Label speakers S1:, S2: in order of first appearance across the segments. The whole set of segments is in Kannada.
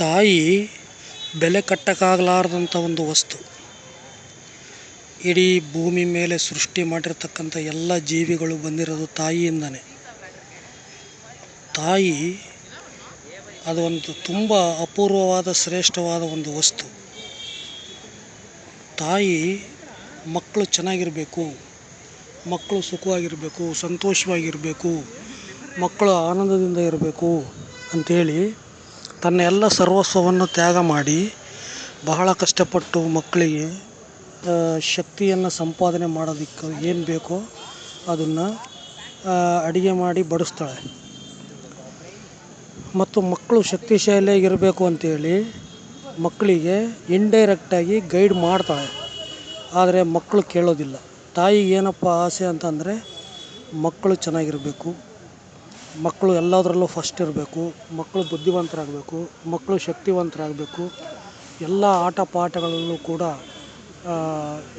S1: ತಾಯಿ ಬೆಲೆ ಕಟ್ಟಕ್ಕಾಗಲಾರ್ದಂಥ ಒಂದು ವಸ್ತು. ಇಡೀ ಭೂಮಿ ಮೇಲೆ ಸೃಷ್ಟಿ ಮಾಡಿರ್ತಕ್ಕಂಥ ಎಲ್ಲ ಜೀವಿಗಳು ಬಂದಿರೋದು ತಾಯಿಯಿಂದನೇ. ತಾಯಿ ಅದು ಒಂದು ತುಂಬ ಅಪೂರ್ವವಾದ ಶ್ರೇಷ್ಠವಾದ ಒಂದು ವಸ್ತು. ತಾಯಿ ಮಕ್ಕಳು ಚೆನ್ನಾಗಿರಬೇಕು, ಮಕ್ಕಳು ಸುಖವಾಗಿರಬೇಕು, ಸಂತೋಷವಾಗಿರಬೇಕು, ಮಕ್ಕಳು ಆನಂದದಿಂದ ಇರಬೇಕು ಅಂಥೇಳಿ ತನ್ನ ಎಲ್ಲ ಸರ್ವಸ್ವವನ್ನು ತ್ಯಾಗ ಮಾಡಿ ಬಹಳ ಕಷ್ಟಪಟ್ಟು ಮಕ್ಕಳಿಗೆ ಶಕ್ತಿಯನ್ನು ಸಂಪಾದನೆ ಮಾಡೋದಕ್ಕೆ ಏನು ಬೇಕೋ ಅದನ್ನು ಅಡುಗೆ ಮಾಡಿ ಬಡಿಸ್ತಾಳೆ. ಮತ್ತು ಮಕ್ಕಳು ಶಕ್ತಿಶಾಲಿಯಾಗಿರಬೇಕು ಅಂಥೇಳಿ ಮಕ್ಕಳಿಗೆ ಇಂಡೈರೆಕ್ಟಾಗಿ ಗೈಡ್ ಮಾಡ್ತಾಳೆ. ಆದರೆ ಮಕ್ಕಳು ಕೇಳೋದಿಲ್ಲ. ತಾಯಿಗೆ ಏನಪ್ಪ ಆಸೆ ಅಂತಂದರೆ ಮಕ್ಕಳು ಚೆನ್ನಾಗಿರಬೇಕು, ಮಕ್ಕಳು ಎಲ್ಲದರಲ್ಲೂ ಫಸ್ಟ್ ಇರಬೇಕು, ಮಕ್ಕಳು ಬುದ್ಧಿವಂತರಾಗಬೇಕು, ಮಕ್ಕಳು ಶಕ್ತಿವಂತರಾಗಬೇಕು, ಎಲ್ಲ ಆಟ ಪಾಠಗಳಲ್ಲೂ ಕೂಡ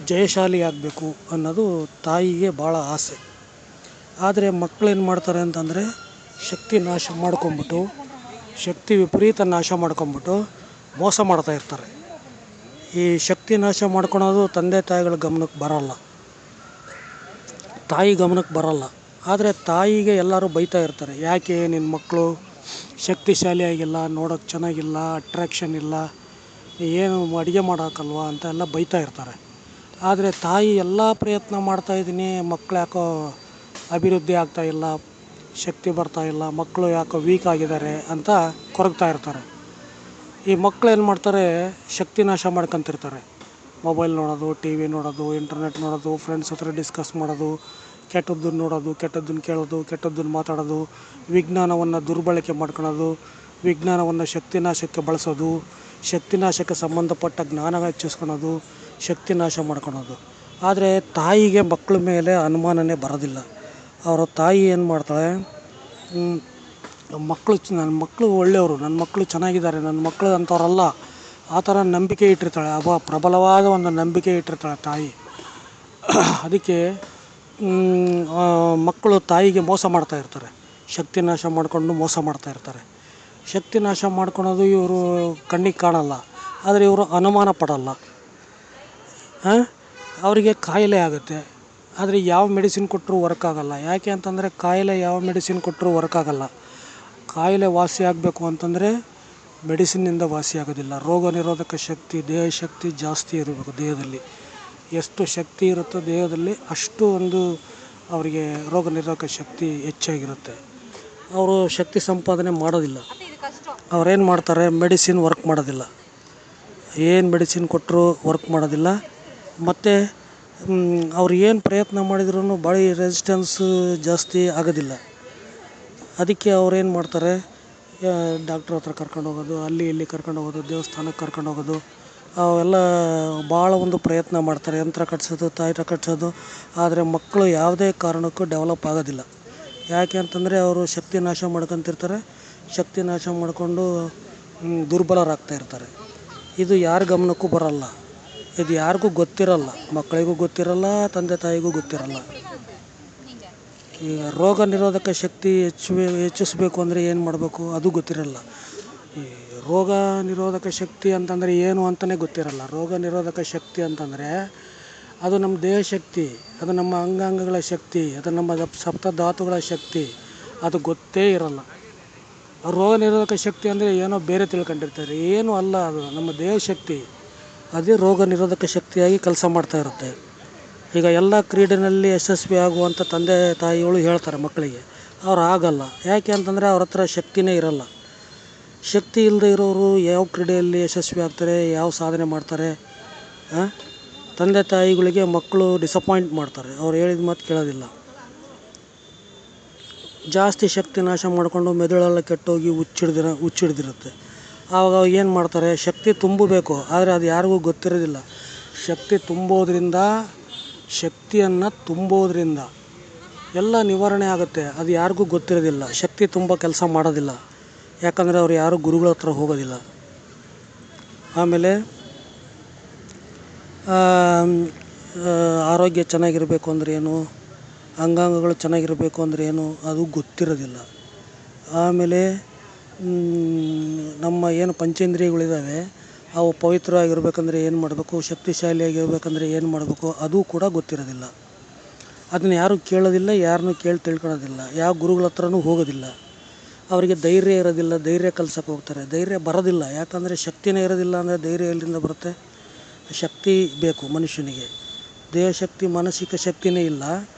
S1: ಜಯಶಾಲಿ ಆಗಬೇಕು ಅನ್ನೋದು ತಾಯಿಗೆ ಭಾಳ ಆಸೆ. ಆದರೆ ಮಕ್ಕಳೇನು ಮಾಡ್ತಾರೆ ಅಂತಂದರೆ ಶಕ್ತಿ ನಾಶ ಮಾಡ್ಕೊಂಬಿಟ್ಟು, ಶಕ್ತಿ ವಿಪರೀತ ನಾಶ ಮಾಡ್ಕೊಂಬಿಟ್ಟು ಮೋಸ ಮಾಡ್ತಾಯಿರ್ತಾರೆ. ಈ ಶಕ್ತಿ ನಾಶ ಮಾಡ್ಕೊಳೋದು ತಂದೆ ತಾಯಿಗಳ ಗಮನಕ್ಕೆ ಬರೋಲ್ಲ, ತಾಯಿ ಗಮನಕ್ಕೆ ಬರೋಲ್ಲ. ಆದರೆ ತಾಯಿಗೆ ಎಲ್ಲರೂ ಬೈತಾ ಇರ್ತಾರೆ, ಯಾಕೆ ನಿನ್ನ ಮಕ್ಕಳು ಶಕ್ತಿಶಾಲಿಯಾಗಿಲ್ಲ, ನೋಡೋಕ್ಕೆ ಚೆನ್ನಾಗಿಲ್ಲ, ಅಟ್ರ್ಯಾಕ್ಷನ್ ಇಲ್ಲ, ಏನು ಅಡುಗೆ ಮಾಡೋಕ್ಕಲ್ವ ಅಂತ ಎಲ್ಲ ಬೈತಾ ಇರ್ತಾರೆ. ಆದರೆ ತಾಯಿ ಎಲ್ಲ ಪ್ರಯತ್ನ ಮಾಡ್ತಾಯಿದ್ದೀನಿ, ಮಕ್ಕಳು ಯಾಕೋ ಅಭಿವೃದ್ಧಿ ಆಗ್ತಾಯಿಲ್ಲ, ಶಕ್ತಿ ಬರ್ತಾಯಿಲ್ಲ, ಮಕ್ಕಳು ಯಾಕೋ ವೀಕ್ ಆಗಿದ್ದಾರೆ ಅಂತ ಕೊರಗ್ತಾ ಇರ್ತಾರೆ. ಈ ಮಕ್ಕಳು ಏನು ಮಾಡ್ತಾರೆ, ಶಕ್ತಿ ನಾಶ ಮಾಡ್ಕೊತಿರ್ತಾರೆ. ಮೊಬೈಲ್ ನೋಡೋದು, ಟಿ ವಿ ನೋಡೋದು, ಇಂಟರ್ನೆಟ್ ನೋಡೋದು, ಫ್ರೆಂಡ್ಸ್ ಹತ್ರ ಡಿಸ್ಕಸ್ ಮಾಡೋದು, ಕೆಟ್ಟದ್ದನ್ನು ನೋಡೋದು, ಕೆಟ್ಟದ್ದನ್ನು ಕೇಳೋದು, ಕೆಟ್ಟದ್ದನ್ನು ಮಾತಾಡೋದು, ವಿಜ್ಞಾನವನ್ನು ದುರ್ಬಳಕೆ ಮಾಡ್ಕೊಳೋದು, ವಿಜ್ಞಾನವನ್ನು ಶಕ್ತಿನಾಶಕ್ಕೆ ಬಳಸೋದು, ಶಕ್ತಿನಾಶಕ್ಕೆ ಸಂಬಂಧಪಟ್ಟ ಜ್ಞಾನ ಹೆಚ್ಚಿಸ್ಕೊಳೋದು, ಶಕ್ತಿ ನಾಶ ಮಾಡ್ಕೊಳೋದು. ಆದರೆ ತಾಯಿಗೆ ಮಕ್ಕಳ ಮೇಲೆ ಅನುಮಾನನೇ ಬರೋದಿಲ್ಲ. ಅವರ ತಾಯಿ ಏನು ಮಾಡ್ತಾಳೆ, ನನ್ನ ಮಕ್ಕಳು ಒಳ್ಳೆಯವರು, ನನ್ನ ಮಕ್ಕಳು ಚೆನ್ನಾಗಿದ್ದಾರೆ, ನನ್ನ ಮಕ್ಕಳು ಅಂಥವ್ರಲ್ಲ, ಆ ಥರ ನಂಬಿಕೆ ಇಟ್ಟಿರ್ತಾಳೆ. ಪ್ರಬಲವಾದ ಒಂದು ನಂಬಿಕೆ ಇಟ್ಟಿರ್ತಾಳೆ ತಾಯಿ. ಅದಕ್ಕೆ ಮಕ್ಕಳು ತಾಯಿಗೆ ಮೋಸ ಮಾಡ್ತಾಯಿರ್ತಾರೆ, ಶಕ್ತಿ ನಾಶ ಮಾಡಿಕೊಂಡು ಮೋಸ ಮಾಡ್ತಾಯಿರ್ತಾರೆ. ಶಕ್ತಿ ನಾಶ ಮಾಡ್ಕೊಳೋದು ಇವರು ಕಣ್ಣಿಗೆ ಕಾಣಲ್ಲ, ಆದರೆ ಇವರು ಅನುಮಾನ ಪಡಲ್ಲ. ಅವರಿಗೆ ಕಾಯಿಲೆ ಆಗುತ್ತೆ, ಆದರೆ ಯಾವ ಮೆಡಿಸಿನ್ ಕೊಟ್ಟರೂ ವರ್ಕ್ ಆಗೋಲ್ಲ. ಯಾಕೆ ಅಂತಂದರೆ ಕಾಯಿಲೆ ಯಾವ ಮೆಡಿಸಿನ್ ಕೊಟ್ಟರೂ ವರ್ಕ್ ಆಗೋಲ್ಲ. ಕಾಯಿಲೆ ವಾಸಿ ಆಗಬೇಕು ಅಂತಂದರೆ ಮೆಡಿಸಿನ್ನಿಂದ ವಾಸಿ ಆಗೋದಿಲ್ಲ. ರೋಗ ನಿರೋಧಕ ಶಕ್ತಿ, ದೇಹ ಶಕ್ತಿ ಜಾಸ್ತಿ ಇರಬೇಕು ದೇಹದಲ್ಲಿ. ಎಷ್ಟು ಶಕ್ತಿ ಇರುತ್ತೋ ದೇಹದಲ್ಲಿ ಅಷ್ಟು ಒಂದು ಅವರಿಗೆ ರೋಗ ನಿರೋಧಕ ಶಕ್ತಿ ಹೆಚ್ಚಾಗಿರುತ್ತೆ. ಅವರು ಶಕ್ತಿ ಸಂಪಾದನೆ ಮಾಡೋದಿಲ್ಲ. ಅವ್ರೇನು ಮಾಡ್ತಾರೆ, ಮೆಡಿಸಿನ್ ವರ್ಕ್ ಮಾಡೋದಿಲ್ಲ, ಏನು ಮೆಡಿಸಿನ್ ಕೊಟ್ಟರು ವರ್ಕ್ ಮಾಡೋದಿಲ್ಲ. ಮತ್ತು ಅವ್ರು ಏನು ಪ್ರಯತ್ನ ಮಾಡಿದ್ರೂ ಬಾಡಿ ರೆಸಿಸ್ಟೆನ್ಸು ಜಾಸ್ತಿ ಆಗೋದಿಲ್ಲ. ಅದಕ್ಕೆ ಅವ್ರೇನು ಮಾಡ್ತಾರೆ, ಡಾಕ್ಟ್ರ್ ಹತ್ರ ಕರ್ಕೊಂಡು ಹೋಗೋದು, ಅಲ್ಲಿ ಇಲ್ಲಿ ಕರ್ಕೊಂಡು ಹೋಗೋದು, ದೇವಸ್ಥಾನಕ್ಕೆ ಕರ್ಕೊಂಡು ಹೋಗೋದು, ಅವೆಲ್ಲ ಭಾಳ ಒಂದು ಪ್ರಯತ್ನ ಮಾಡ್ತಾರೆ, ಯಂತ್ರ ಕಟ್ಸೋದು, ತಾಯತ ಕಟ್ಸೋದು. ಆದರೆ ಮಕ್ಕಳು ಯಾವುದೇ ಕಾರಣಕ್ಕೂ ಡೆವಲಪ್ ಆಗೋದಿಲ್ಲ. ಯಾಕೆ ಅಂತಂದರೆ ಅವರು ಶಕ್ತಿ ನಾಶ ಮಾಡ್ಕೊತಿರ್ತಾರೆ, ಶಕ್ತಿ ನಾಶ ಮಾಡಿಕೊಂಡು ದುರ್ಬಲರಾಗ್ತಾಯಿರ್ತಾರೆ. ಇದು ಯಾರ ಗಮನಕ್ಕೂ ಬರೋಲ್ಲ, ಇದು ಯಾರಿಗೂ ಗೊತ್ತಿರಲ್ಲ, ಮಕ್ಕಳಿಗೂ ಗೊತ್ತಿರಲ್ಲ, ತಂದೆ ತಾಯಿಗೂ ಗೊತ್ತಿರಲ್ಲ. ಈಗ ರೋಗ ನಿರೋಧಕ ಶಕ್ತಿ ಹೆಚ್ಚಿಸ್ಬೇಕು ಅಂದರೆ ಏನು ಮಾಡಬೇಕು ಅದು ಗೊತ್ತಿರಲ್ಲ. ಈ ರೋಗ ನಿರೋಧಕ ಶಕ್ತಿ ಅಂತಂದರೆ ಏನು ಅಂತಲೇ ಗೊತ್ತಿರಲ್ಲ. ರೋಗ ನಿರೋಧಕ ಶಕ್ತಿ ಅಂತಂದರೆ ಅದು ನಮ್ಮ ದೇಹ ಶಕ್ತಿ, ಅದು ನಮ್ಮ ಅಂಗಾಂಗಗಳ ಶಕ್ತಿ, ಅದು ನಮ್ಮ ಸಪ್ತಧಾತುಗಳ ಶಕ್ತಿ, ಅದು ಗೊತ್ತೇ ಇರಲ್ಲ. ರೋಗ ನಿರೋಧಕ ಶಕ್ತಿ ಅಂದರೆ ಏನೋ ಬೇರೆ ತಿಳ್ಕೊಂಡಿರ್ತಾರೆ, ಏನೂ ಅಲ್ಲ, ಅದು ನಮ್ಮ ದೇಹ ಶಕ್ತಿ, ಅದೇ ರೋಗ ನಿರೋಧಕ ಶಕ್ತಿಯಾಗಿ ಕೆಲಸ ಮಾಡ್ತಾಯಿರುತ್ತೆ. ಈಗ ಎಲ್ಲ ಕ್ರೀಡೆಯಲ್ಲಿ ಯಶಸ್ವಿ ಆಗುವಂಥ ತಂದೆ ತಾಯಿಗಳು ಹೇಳ್ತಾರೆ ಮಕ್ಕಳಿಗೆ, ಅವ್ರು ಆಗಲ್ಲ. ಯಾಕೆ ಅಂತಂದರೆ ಅವ್ರ ಹತ್ರ ಶಕ್ತಿನೇ ಇರಲ್ಲ. ಶಕ್ತಿ ಇಲ್ಲದೆ ಇರೋರು ಯಾವ ಕ್ರೀಡೆಯಲ್ಲಿ ಯಶಸ್ವಿ ಆಗ್ತಾರೆ, ಯಾವ ಸಾಧನೆ ಮಾಡ್ತಾರೆ? ತಂದೆ ತಾಯಿಗಳಿಗೆ ಮಕ್ಕಳು ಡಿಸಪಾಯಿಂಟ್ ಮಾಡ್ತಾರೆ, ಅವ್ರು ಹೇಳಿದ ಮಾತು ಕೇಳೋದಿಲ್ಲ. ಜಾಸ್ತಿ ಶಕ್ತಿ ನಾಶ ಮಾಡಿಕೊಂಡು ಮೆದುಳೆಲ್ಲ ಕೆಟ್ಟೋಗಿ ಹುಚ್ಚಿಡ್ದಿರುತ್ತೆ. ಆವಾಗ ಏನು ಮಾಡ್ತಾರೆ, ಶಕ್ತಿ ತುಂಬಬೇಕು, ಆದರೆ ಅದು ಯಾರಿಗೂ ಗೊತ್ತಿರೋದಿಲ್ಲ. ಶಕ್ತಿಯನ್ನು ತುಂಬೋದ್ರಿಂದ ಎಲ್ಲ ನಿವಾರಣೆ ಆಗುತ್ತೆ, ಅದು ಯಾರಿಗೂ ಗೊತ್ತಿರೋದಿಲ್ಲ. ಶಕ್ತಿ ತುಂಬ ಕೆಲಸ ಮಾಡೋದಿಲ್ಲ, ಯಾಕಂದರೆ ಅವ್ರು ಯಾರೂ ಗುರುಗಳ ಹತ್ರ ಹೋಗೋದಿಲ್ಲ. ಆಮೇಲೆ ಆರೋಗ್ಯ ಚೆನ್ನಾಗಿರಬೇಕು ಅಂದರೆ ಏನು, ಅಂಗಾಂಗಗಳು ಚೆನ್ನಾಗಿರಬೇಕು ಅಂದರೆ ಏನು ಅದು ಗೊತ್ತಿರೋದಿಲ್ಲ. ಆಮೇಲೆ ನಮ್ಮ ಏನು ಪಂಚೇಂದ್ರಿಯಗಳಿದ್ದಾವೆ ಅವು ಪವಿತ್ರವಾಗಿರ್ಬೇಕಂದ್ರೆ ಏನು ಮಾಡಬೇಕು, ಶಕ್ತಿಶಾಲಿಯಾಗಿರ್ಬೇಕಂದ್ರೆ ಏನು ಮಾಡಬೇಕು ಅದು ಕೂಡ ಗೊತ್ತಿರೋದಿಲ್ಲ. ಅದನ್ನು ಯಾರೂ ಕೇಳೋದಿಲ್ಲ, ಯಾರನ್ನೂ ಕೇಳಿ ತಿಳ್ಕೊಳ್ಳೋದಿಲ್ಲ, ಯಾವ ಗುರುಗಳ ಹತ್ರನೂ ಹೋಗೋದಿಲ್ಲ. ಅವರಿಗೆ ಧೈರ್ಯ ಇರೋದಿಲ್ಲ, ಧೈರ್ಯ ಕಲ್ಸಕ್ಕೆ ಹೋಗ್ತಾರೆ. ಧೈರ್ಯ ಬರೋದಿಲ್ಲ, ಯಾಕಂದರೆ ಶಕ್ತಿನೇ ಇರೋದಿಲ್ಲ ಅಂದರೆ ಧೈರ್ಯ ಎಲ್ಲಿಂದ ಬರುತ್ತೆ? ಶಕ್ತಿ ಬೇಕು ಮನುಷ್ಯನಿಗೆ. ದೇಹಶಕ್ತಿ ಮಾನಸಿಕ ಶಕ್ತಿನೇ ಇಲ್ಲ,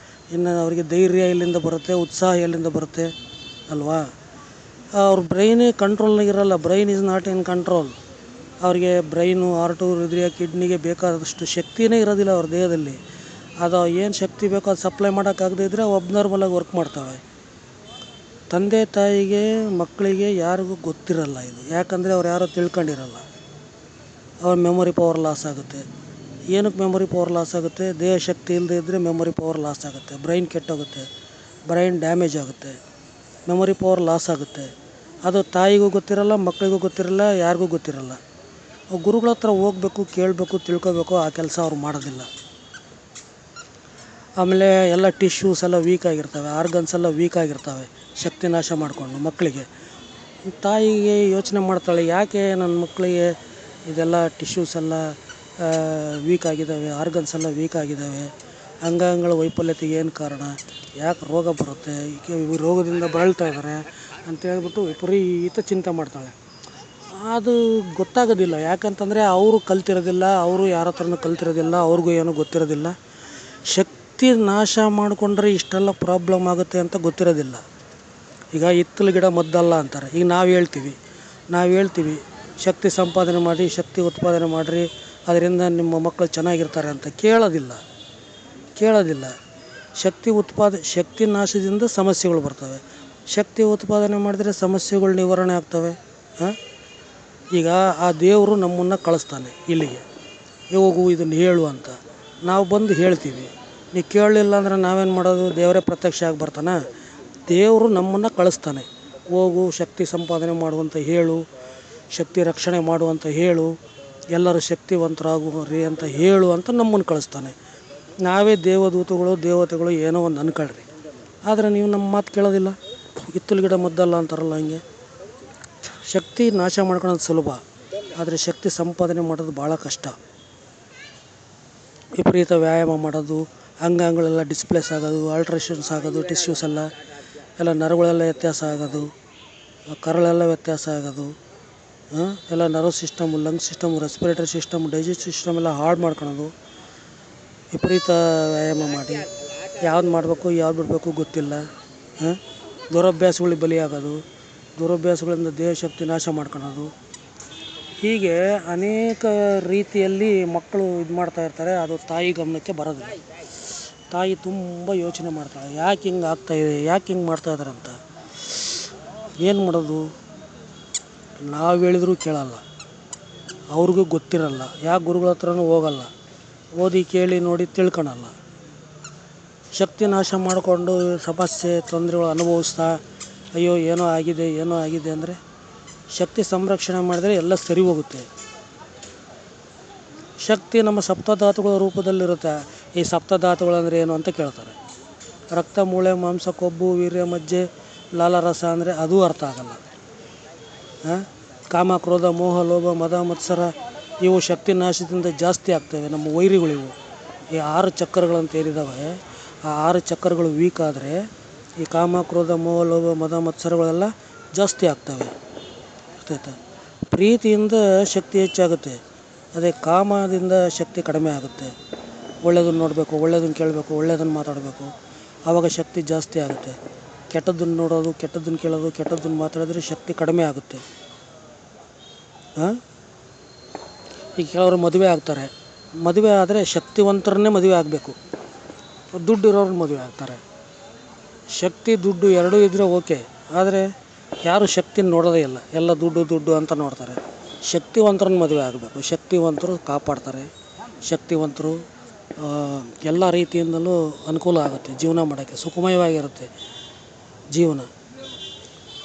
S1: ಇನ್ನು ಅವರಿಗೆ ಧೈರ್ಯ ಎಲ್ಲಿಂದ ಬರುತ್ತೆ, ಉತ್ಸಾಹ ಎಲ್ಲಿಂದ ಬರುತ್ತೆ ಅಲ್ವಾ? ಅವ್ರ ಬ್ರೈನೇ ಕಂಟ್ರೋಲ್ನಾಗಿರಲ್ಲ. Brain is not in control. ಅವರಿಗೆ ಬ್ರೈನು, ಹಾರ್ಟು, ಹೃದಯ, ಕಿಡ್ನಿಗೆ ಬೇಕಾದಷ್ಟು ಶಕ್ತಿನೇ ಇರೋದಿಲ್ಲ ಅವ್ರ ದೇಹದಲ್ಲಿ. ಅದು ಏನು ಶಕ್ತಿ ಬೇಕೋ ಅದು ಸಪ್ಲೈ ಮಾಡೋಕ್ಕಾಗದೇ ಇದ್ದರೆ ಅಬ್ನಾರ್ಮಲಾಗಿ ವರ್ಕ್ ಮಾಡ್ತವೆ. ತಂದೆ ತಾಯಿಗೆ ಮಕ್ಕಳಿಗೆ ಯಾರಿಗೂ ಗೊತ್ತಿರಲ್ಲ ಇದು, ಯಾಕಂದರೆ ಅವ್ರು ಯಾರೂ ತಿಳ್ಕೊಂಡಿರಲ್ಲ. ಅವ್ರ ಮೆಮೊರಿ ಪವರ್ ಲಾಸ್ ಆಗುತ್ತೆ. ಏನಕ್ಕೆ ಮೆಮೊರಿ ಪವರ್ ಲಾಸ್ ಆಗುತ್ತೆ? ದೇಹ ಶಕ್ತಿ ಇಲ್ಲದೆ ಇದ್ದರೆ ಮೆಮೊರಿ ಪವರ್ ಲಾಸ್ ಆಗುತ್ತೆ, ಬ್ರೈನ್ ಕೆಟ್ಟೋಗುತ್ತೆ, ಬ್ರೈನ್ ಡ್ಯಾಮೇಜ್ ಆಗುತ್ತೆ, ಮೆಮೊರಿ ಪವರ್ ಲಾಸ್ ಆಗುತ್ತೆ. ಅದು ತಾಯಿಗೂ ಗೊತ್ತಿರಲ್ಲ, ಮಕ್ಕಳಿಗೂ ಗೊತ್ತಿರಲ್ಲ, ಯಾರಿಗೂ ಗೊತ್ತಿರಲ್ಲ. ಗುರುಗಳ ಹತ್ರ ಹೋಗ್ಬೇಕು, ಕೇಳಬೇಕು, ತಿಳ್ಕೊಬೇಕು. ಆ ಕೆಲಸ ಅವ್ರು ಮಾಡೋದಿಲ್ಲ. ಆಮೇಲೆ ಎಲ್ಲ ಟಿಶ್ಯೂಸ್ ಎಲ್ಲ ವೀಕ್ ಆಗಿರ್ತವೆ, ಆರ್ಗನ್ಸ್ ಎಲ್ಲ ವೀಕ್ ಆಗಿರ್ತವೆ, ಶಕ್ತಿ ನಾಶ ಮಾಡಿಕೊಂಡು. ಮಕ್ಕಳಿಗೆ ತಾಯಿಗೆ ಯೋಚನೆ ಮಾಡ್ತಾಳೆ, ಯಾಕೆ ನನ್ನ ಮಕ್ಕಳಿಗೆ ಇದೆಲ್ಲ ಟಿಶ್ಯೂಸ್ ಎಲ್ಲ ವೀಕ್ ಆಗಿದ್ದಾವೆ, ಆರ್ಗನ್ಸ್ ಎಲ್ಲ ವೀಕ್ ಆಗಿದ್ದಾವೆ, ಅಂಗಾಂಗಗಳ ವೈಫಲ್ಯತೆಗೆ ಏನು ಕಾರಣ, ಯಾಕೆ ರೋಗ ಬರುತ್ತೆ, ಈ ರೋಗದಿಂದ ಬಳಲ್ತಾ ಇದ್ದಾರೆ ಅಂತೇಳ್ಬಿಟ್ಟು ವಿಪರೀತ ಚಿಂತೆ ಮಾಡ್ತಾಳೆ. ಅದು ಗೊತ್ತಾಗೋದಿಲ್ಲ, ಯಾಕಂತಂದರೆ ಅವರು ಕಲ್ತಿರೋದಿಲ್ಲ, ಅವರು ಯಾರ ಹತ್ರನೂ ಕಲ್ತಿರೋದಿಲ್ಲ, ಅವ್ರಿಗೂ ಏನೂ ಗೊತ್ತಿರೋದಿಲ್ಲ. ಶಕ್ತಿ ನಾಶ ಮಾಡಿಕೊಂಡ್ರೆ ಇಷ್ಟೆಲ್ಲ ಪ್ರಾಬ್ಲಮ್ ಆಗುತ್ತೆ ಅಂತ ಗೊತ್ತಿರೋದಿಲ್ಲ. ಈಗ ಹಿತ್ತಲ ಗಿಡ ಮದ್ದಲ್ಲ ಅಂತಾರೆ. ಈಗ ನಾವು ಹೇಳ್ತೀವಿ ಶಕ್ತಿ ಸಂಪಾದನೆ ಮಾಡಿ, ಶಕ್ತಿ ಉತ್ಪಾದನೆ ಮಾಡಿರಿ, ಅದರಿಂದ ನಿಮ್ಮ ಮಕ್ಕಳು ಚೆನ್ನಾಗಿರ್ತಾರೆ ಅಂತ. ಕೇಳೋದಿಲ್ಲ. ಶಕ್ತಿ ನಾಶದಿಂದ ಸಮಸ್ಯೆಗಳು ಬರ್ತವೆ. ಶಕ್ತಿ ಉತ್ಪಾದನೆ ಮಾಡಿದರೆ ಸಮಸ್ಯೆಗಳು ನಿವಾರಣೆ ಆಗ್ತವೆ. ಈಗ ಆ ದೇವರು ನಮ್ಮನ್ನು ಕಳಿಸ್ತಾನೆ ಇಲ್ಲಿಗೆ, ಹೋಗು ಇದನ್ನು ಹೇಳು ಅಂತ. ನಾವು ಬಂದು ಹೇಳ್ತೀವಿ. ನೀವು ಕೇಳಲಿಲ್ಲ ಅಂದ್ರೆ ನಾವೇನು ಮಾಡೋದು? ದೇವರೇ ಪ್ರತ್ಯಕ್ಷ ಆಗಿ ಬರ್ತಾನೆ. ದೇವರು ನಮ್ಮನ್ನು ಕಳಿಸ್ತಾನೆ, ಹೋಗು ಶಕ್ತಿ ಸಂಪಾದನೆ ಮಾಡುವಂತ ಹೇಳು, ಶಕ್ತಿ ರಕ್ಷಣೆ ಮಾಡುವಂತ ಹೇಳು, ಎಲ್ಲರೂ ಶಕ್ತಿವಂತರಾಗುವರಿ ಅಂತ ಹೇಳು ಅಂತ ನಮ್ಮನ್ನು ಕಳಿಸ್ತಾನೆ. ನಾವೇ ದೇವತೆಗಳು ಏನೋ ಒಂದು ಅನ್ಕೊಳ್ರಿ. ಆದರೆ ನೀವು ನಮ್ಮ ಮಾತು ಕೇಳೋದಿಲ್ಲ. ಹಿತ್ತಲ ಗಿಡ ಮದ್ದಲ್ಲ ಅಂತಾರಲ್ಲ, ಹಂಗೆ ಶಕ್ತಿ ನಾಶ ಮಾಡ್ಕೊಳ್ಳೋದು ಸುಲಭ, ಆದರೆ ಶಕ್ತಿ ಸಂಪಾದನೆ ಮಾಡೋದು ಭಾಳ ಕಷ್ಟ. ವಿಪರೀತ ವ್ಯಾಯಾಮ ಮಾಡೋದು, ಅಂಗಾಂಗಗಳೆಲ್ಲ ಡಿಸ್ಪ್ಲೇಸ್ ಆಗೋದು, ಆಲ್ಟ್ರೇಷನ್ಸ್ ಆಗೋದು, ಟಿಶ್ಯೂಸ್ ಎಲ್ಲ ನರಗಳೆಲ್ಲ ವ್ಯತ್ಯಾಸ ಆಗೋದು, ಕರಳೆಲ್ಲ ವ್ಯತ್ಯಾಸ ಆಗೋದು, ಎಲ್ಲ nerve system, lung system, respiratory system, digest system ಎಲ್ಲ ಹಾಳು ಮಾಡ್ಕೊಳೋದು. ವಿಪರೀತ ವ್ಯಾಯಾಮ ಮಾಡಿ ಯಾವ್ದು ಮಾಡಬೇಕು ಯಾವ್ದು ಬಿಡಬೇಕು ಗೊತ್ತಿಲ್ಲ. ದುರಭ್ಯಾಸಗಳಿಗೆ ಬಲಿಯಾಗೋದು, ದುರಭ್ಯಾಸಗಳಿಂದ ದೇಹ ಶಕ್ತಿ ನಾಶ ಮಾಡ್ಕೊಳೋದು. ಹೀಗೆ ಅನೇಕ ರೀತಿಯಲ್ಲಿ ಮಕ್ಕಳು ಇದು ಮಾಡ್ತಾ ಇರ್ತಾರೆ. ಅದು ತಾಯಿ ಗಮನಕ್ಕೆ ಬರೋದಿಲ್ಲ. ತಾಯಿ ತುಂಬ ಯೋಚನೆ ಮಾಡ್ತಾಳೆ, ಯಾಕೆ ಹಿಂಗೆ ಆಗ್ತಾಯಿದೆ, ಯಾಕೆ ಹಿಂಗೆ ಮಾಡ್ತಾಯಿದ್ದಾರೆ ಅಂತ. ಏನು ಮಾಡೋದು? ನಾವು ಹೇಳಿದ್ರೂ ಕೇಳಲ್ಲ, ಅವ್ರಿಗೂ ಗೊತ್ತಿರಲ್ಲ, ಯಾಕೆ ಗುರುಗಳ ಹತ್ರನೂ ಹೋಗಲ್ಲ, ಓದಿ ಕೇಳಿ ನೋಡಿ ತಿಳ್ಕೊಳಲ್ಲ. ಶಕ್ತಿ ನಾಶ ಮಾಡಿಕೊಂಡು ಸಮಸ್ಯೆ ತೊಂದರೆಗಳು ಅನುಭವಿಸ್ತಾ ಅಯ್ಯೋ ಏನೋ ಆಗಿದೆ ಅಂದರೆ ಶಕ್ತಿ ಸಂರಕ್ಷಣೆ ಮಾಡಿದರೆ ಎಲ್ಲ ಸರಿ ಹೋಗುತ್ತೆ. ಶಕ್ತಿ ನಮ್ಮ ಸಪ್ತಧಾತುಗಳ ರೂಪದಲ್ಲಿರುತ್ತೆ. ಈ ಸಪ್ತಧಾತುಗಳು ಅಂದರೆ ಏನು ಅಂತ ಕೇಳ್ತಾರೆ. ರಕ್ತ, ಮೂಳೆ, ಮಾಂಸ, ಕೊಬ್ಬು, ವೀರ್ಯ, ಮಜ್ಜೆ, ಲಾಲಾರಸ ಅಂದರೆ ಅದೂ ಅರ್ಥ ಆಗಲ್ಲ. ಕಾಮ, ಕ್ರೋಧ, ಮೋಹ, ಲೋಭ, ಮದ, ಮತ್ಸರ ಇವು ಶಕ್ತಿ ನಾಶದಿಂದ ಜಾಸ್ತಿ ಆಗ್ತವೆ. ನಮ್ಮ ವೈರಿಗಳಿವು ಈ 6 ಚಕ್ರಗಳಂತ ಏನಿದ್ದಾವೆ, ಆ 6 ಚಕ್ರಗಳು ವೀಕ್ ಆದರೆ ಈ ಕಾಮ, ಕ್ರೋಧ, ಮೋಹ, ಲೋಭ, ಮದ, ಮತ್ಸರಗಳೆಲ್ಲ ಜಾಸ್ತಿ ಆಗ್ತವೆ. ಅರ್ಥಾಯ್ತಾ? ಪ್ರೀತಿಯಿಂದ ಶಕ್ತಿ ಹೆಚ್ಚಾಗುತ್ತೆ, ಅದೇ ಕಾಮದಿಂದ ಶಕ್ತಿ ಕಡಿಮೆ ಆಗುತ್ತೆ. ಒಳ್ಳೆಯದನ್ನು ನೋಡಬೇಕು, ಒಳ್ಳೆಯದನ್ನು ಕೇಳಬೇಕು, ಒಳ್ಳೆಯದನ್ನು ಮಾತಾಡಬೇಕು, ಆವಾಗ ಶಕ್ತಿ ಜಾಸ್ತಿ ಆಗುತ್ತೆ. ಕೆಟ್ಟದ್ದನ್ನು ನೋಡೋದು, ಕೆಟ್ಟದ್ದನ್ನು ಕೇಳೋದು, ಕೆಟ್ಟದ್ದನ್ನು ಮಾತಾಡಿದ್ರೆ ಶಕ್ತಿ ಕಡಿಮೆ ಆಗುತ್ತೆ. ಈಗ ಕೆಲವರು ಮದುವೆ ಆಗ್ತಾರೆ, ಮದುವೆ ಆದರೆ ಶಕ್ತಿವಂತರನ್ನೇ ಮದುವೆ ಆಗಬೇಕು, ದುಡ್ಡು ಇರೋರು ಮದುವೆ ಆಗ್ತಾರೆ. ಶಕ್ತಿ ದುಡ್ಡು ಎರಡೂ ಇದ್ದರೆ ಓಕೆ, ಆದರೆ ಯಾರು ಶಕ್ತಿನ ನೋಡೋದೇ ಇಲ್ಲ, ಎಲ್ಲ ದುಡ್ಡು ಅಂತ ನೋಡ್ತಾರೆ. ಶಕ್ತಿವಂತರನ್ನ ಮದುವೆ ಆಗಬೇಕು. ಶಕ್ತಿವಂತರು ಕಾಪಾಡ್ತಾರೆ, ಶಕ್ತಿವಂತರು ಎಲ್ಲ ರೀತಿಯಿಂದಲೂ ಅನುಕೂಲ ಆಗುತ್ತೆ, ಜೀವನ ಮಾಡೋಕ್ಕೆ ಸುಖಮಯವಾಗಿರುತ್ತೆ ಜೀವನ.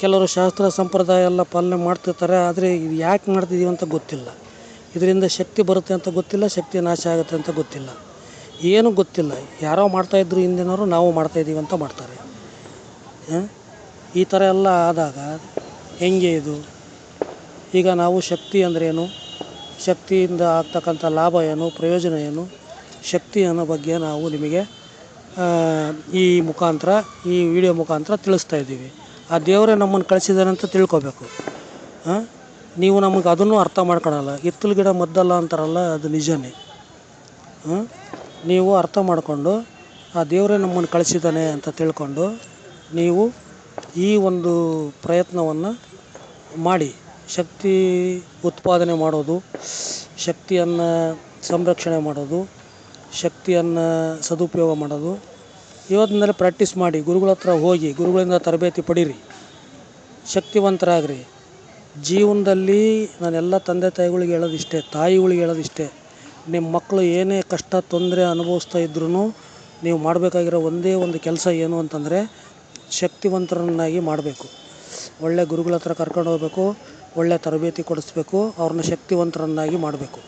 S1: ಕೆಲವರು ಶಾಸ್ತ್ರ ಸಂಪ್ರದಾಯ ಎಲ್ಲ ಪಾಲನೆ ಮಾಡ್ತಿರ್ತಾರೆ, ಆದರೆ ಇದು ಯಾಕೆ ಮಾಡ್ತಿದ್ದೀವಿ ಅಂತ ಗೊತ್ತಿಲ್ಲ. ಇದರಿಂದ ಶಕ್ತಿ ಬರುತ್ತೆ ಅಂತ ಗೊತ್ತಿಲ್ಲ, ಶಕ್ತಿ ನಾಶ ಆಗುತ್ತೆ ಅಂತ ಗೊತ್ತಿಲ್ಲ, ಏನೂ ಗೊತ್ತಿಲ್ಲ. ಯಾರೋ ಮಾಡ್ತಾಯಿದ್ರು ಹಿಂದಿನವರು, ನಾವು ಮಾಡ್ತಾಯಿದ್ದೀವಿ ಅಂತ ಮಾಡ್ತಾರೆ. ಈ ಥರ ಎಲ್ಲ ಆದಾಗ ಹೆಂಗೆ ಇದು? ಈಗ ನಾವು ಶಕ್ತಿ ಅಂದ್ರೇನು, ಶಕ್ತಿಯಿಂದ ಆಗ್ತಕ್ಕಂಥ ಲಾಭ ಏನು, ಪ್ರಯೋಜನ ಏನು, ಶಕ್ತಿ ಅನ್ನೋ ಬಗ್ಗೆ ನಾವು ನಿಮಗೆ ಈ ಮುಖಾಂತರ, ಈ ವಿಡಿಯೋ ಮುಖಾಂತರ ತಿಳಿಸ್ತಾ ಇದ್ದೀವಿ. ಆ ದೇವರೇ ನಮ್ಮನ್ನು ಕಳಿಸಿದ್ದಾನೆ ಅಂತ ತಿಳ್ಕೊಬೇಕು. ನೀವು ನಮಗೆ ಅದನ್ನು ಅರ್ಥ ಮಾಡ್ಕೊಳಲ್ಲ. ಹಿತ್ತಲ ಗಿಡ ಮದ್ದಲ್ಲ ಅಂತಾರಲ್ಲ, ಅದು ನಿಜನೇ. ನೀವು ಅರ್ಥ ಮಾಡಿಕೊಂಡು ಆ ದೇವರೇ ನಮ್ಮನ್ನು ಕಳಿಸಿದ್ದಾನೆ ಅಂತ ತಿಳ್ಕೊಂಡು ನೀವು ಈ ಒಂದು ಪ್ರಯತ್ನವನ್ನು ಮಾಡಿ. ಶಕ್ತಿ ಉತ್ಪಾದನೆ ಮಾಡೋದು, ಶಕ್ತಿಯನ್ನು ಸಂರಕ್ಷಣೆ ಮಾಡೋದು, ಶಕ್ತಿಯನ್ನು ಸದುಪಯೋಗ ಮಾಡೋದು ಇವತ್ತಿನಲ್ಲೇ ಪ್ರಾಕ್ಟೀಸ್ ಮಾಡಿ. ಗುರುಗಳ ಹತ್ರ ಹೋಗಿ ಗುರುಗಳಿಂದ ತರಬೇತಿ ಪಡೀರಿ, ಶಕ್ತಿವಂತರಾಗ್ರಿ. ಜೀವನದಲ್ಲಿ ನಾನೆಲ್ಲ ತಂದೆ ತಾಯಿಗಳಿಗೆ ಹೇಳೋದಿಷ್ಟೇ, ತಾಯಿಗಳಿಗೆ ಹೇಳೋದಿಷ್ಟೇ, ನಿಮ್ಮ ಮಕ್ಕಳು ಏನೇ ಕಷ್ಟ ತೊಂದರೆ ಅನುಭವಿಸ್ತಾ ಇದ್ರೂ ನೀವು ಮಾಡಬೇಕಾಗಿರೋ ಒಂದೇ ಒಂದು ಕೆಲಸ ಏನು ಅಂತಂದರೆ ಶಕ್ತಿವಂತರನ್ನಾಗಿ ಮಾಡಬೇಕು. ಒಳ್ಳೆ ಗುರುಗಳ ಹತ್ರ ಕರ್ಕೊಂಡು ಹೋಗಬೇಕು, ಒಳ್ಳೆ ತರಬೇತಿ ಕೊಡಿಸ್ಬೇಕು, ಅವ್ರನ್ನ ಶಕ್ತಿವಂತರನ್ನಾಗಿ ಮಾಡಬೇಕು.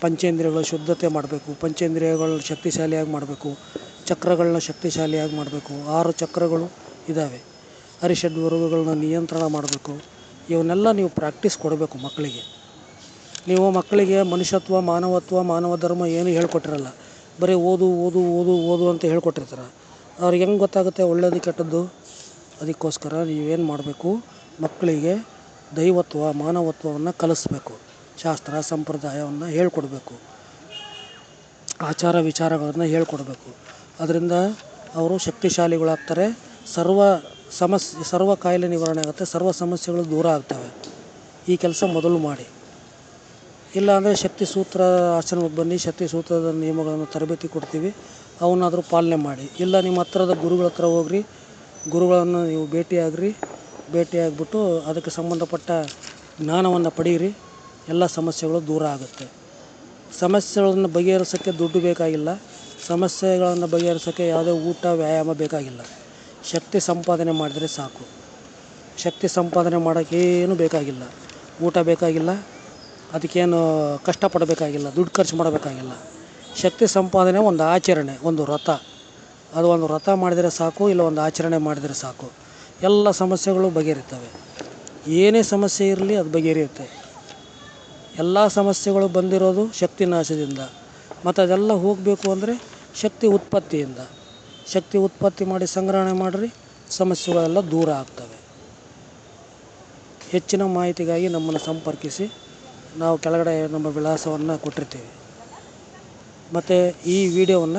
S1: ಪಂಚೇಂದ್ರಿಯಗಳ ಶುದ್ಧತೆ ಮಾಡಬೇಕು, ಪಂಚೇಂದ್ರಿಯಗಳನ್ನ ಶಕ್ತಿಶಾಲಿಯಾಗಿ ಮಾಡಬೇಕು, ಚಕ್ರಗಳನ್ನ ಶಕ್ತಿಶಾಲಿಯಾಗಿ ಮಾಡಬೇಕು. 6 ಚಕ್ರಗಳು ಇದ್ದಾವೆ. ಅರಿಷಡ್ ವರ್ಗಗಳನ್ನ ನಿಯಂತ್ರಣ ಮಾಡಬೇಕು. ಇವನ್ನೆಲ್ಲ ನೀವು ಪ್ರಾಕ್ಟೀಸ್ ಕೊಡಬೇಕು ಮಕ್ಕಳಿಗೆ. ನೀವು ಮಕ್ಕಳಿಗೆ ಮನುಷ್ಯತ್ವ, ಮಾನವತ್ವ, ಮಾನವ ಧರ್ಮ ಏನು ಹೇಳ್ಕೊಟ್ಟಿರಲ್ಲ. ಬರೀ ಓದು ಓದು ಓದು ಓದು ಅಂತ ಹೇಳ್ಕೊಟ್ಟಿರ್ತಾರೆ. ಅವ್ರಿಗೆ ಹೆಂಗೆ ಗೊತ್ತಾಗುತ್ತೆ ಒಳ್ಳೆಯದು ಕೆಟ್ಟದ್ದು? ಅದಕ್ಕೋಸ್ಕರ ನೀವೇನು ಮಾಡಬೇಕು, ಮಕ್ಕಳಿಗೆ ದೈವತ್ವ, ಮಾನವತ್ವವನ್ನು ಕಲಿಸ್ಬೇಕು. ಶಾಸ್ತ್ರ ಸಂಪ್ರದಾಯವನ್ನು ಹೇಳ್ಕೊಡ್ಬೇಕು, ಆಚಾರ ವಿಚಾರಗಳನ್ನು ಹೇಳ್ಕೊಡ್ಬೇಕು. ಅದರಿಂದ ಅವರು ಶಕ್ತಿಶಾಲಿಗಳಾಗ್ತಾರೆ. ಸರ್ವ ಕಾಯಿಲೆ ನಿವಾರಣೆ ಆಗುತ್ತೆ, ಸರ್ವ ಸಮಸ್ಯೆಗಳು ದೂರ ಆಗ್ತವೆ. ಈ ಕೆಲಸ ಮೊದಲು ಮಾಡಿ. ಇಲ್ಲಾಂದರೆ ಶಕ್ತಿ ಸೂತ್ರ ಆಶ್ರಮಕ್ಕೆ ಬನ್ನಿ, ಶಕ್ತಿ ಸೂತ್ರದ ನಿಯಮಗಳನ್ನು ತರಬೇತಿ ಕೊಡ್ತೀವಿ, ಅವನ್ನಾದರೂ ಪಾಲನೆ ಮಾಡಿ. ಇಲ್ಲ ನಿಮ್ಮ ಹತ್ರದ ಗುರುಗಳ ಹತ್ರ ಹೋಗ್ರಿ, ಗುರುಗಳನ್ನು ನೀವು ಭೇಟಿಯಾಗ್ಬಿಟ್ಟು ಅದಕ್ಕೆ ಸಂಬಂಧಪಟ್ಟ ಜ್ಞಾನವನ್ನು ಪಡೀರಿ. ಎಲ್ಲ ಸಮಸ್ಯೆಗಳು ದೂರ ಆಗುತ್ತೆ. ಸಮಸ್ಯೆಗಳನ್ನು ಬಗೆಹರಿಸೋಕ್ಕೆ ದುಡ್ಡು ಬೇಕಾಗಿಲ್ಲ, ಸಮಸ್ಯೆಗಳನ್ನು ಬಗೆಹರಿಸೋಕ್ಕೆ ಯಾವುದೇ ಊಟ ವ್ಯಾಯಾಮ ಬೇಕಾಗಿಲ್ಲ. ಶಕ್ತಿ ಸಂಪಾದನೆ ಮಾಡಿದರೆ ಸಾಕು. ಶಕ್ತಿ ಸಂಪಾದನೆ ಮಾಡೋಕ್ಕೇನು ಬೇಕಾಗಿಲ್ಲ, ಊಟ ಬೇಕಾಗಿಲ್ಲ, ಅದಕ್ಕೇನು ಕಷ್ಟಪಡಬೇಕಾಗಿಲ್ಲ, ದುಡ್ಡು ಖರ್ಚು ಮಾಡಬೇಕಾಗಿಲ್ಲ. ಶಕ್ತಿ ಸಂಪಾದನೆ ಒಂದು ಆಚರಣೆ, ಒಂದು ವ್ರತ. ಅದು ಒಂದು ವ್ರತ ಮಾಡಿದರೆ ಸಾಕು, ಇಲ್ಲ ಒಂದು ಆಚರಣೆ ಮಾಡಿದರೆ ಸಾಕು. ಎಲ್ಲ ಸಮಸ್ಯೆಗಳು ಬಗೆಹರಿತವೆ. ಏನೇ ಸಮಸ್ಯೆ ಇರಲಿ ಅದು ಬಗೆಹರಿಯುತ್ತೆ. ಎಲ್ಲ ಸಮಸ್ಯೆಗಳು ಬಂದಿರೋದು ಶಕ್ತಿ ನಾಶದಿಂದ. ಮತ್ತು ಅದೆಲ್ಲ ಹೋಗಬೇಕು ಅಂದರೆ ಶಕ್ತಿ ಉತ್ಪತ್ತಿಯಿಂದ. ಶಕ್ತಿ ಉತ್ಪತ್ತಿ ಮಾಡಿ ಸಂಗ್ರಹಣೆ ಮಾಡಿರಿ, ಸಮಸ್ಯೆಗಳೆಲ್ಲ ದೂರ ಆಗ್ತವೆ. ಹೆಚ್ಚಿನ ಮಾಹಿತಿಗಾಗಿ ನಮ್ಮನ್ನು ಸಂಪರ್ಕಿಸಿ. ನಾವು ಕೆಳಗಡೆ ನಮ್ಮ ವಿಳಾಸವನ್ನು ಕೊಟ್ಟಿರ್ತೀವಿ. ಮತ್ತು ಈ ವಿಡಿಯೋವನ್ನು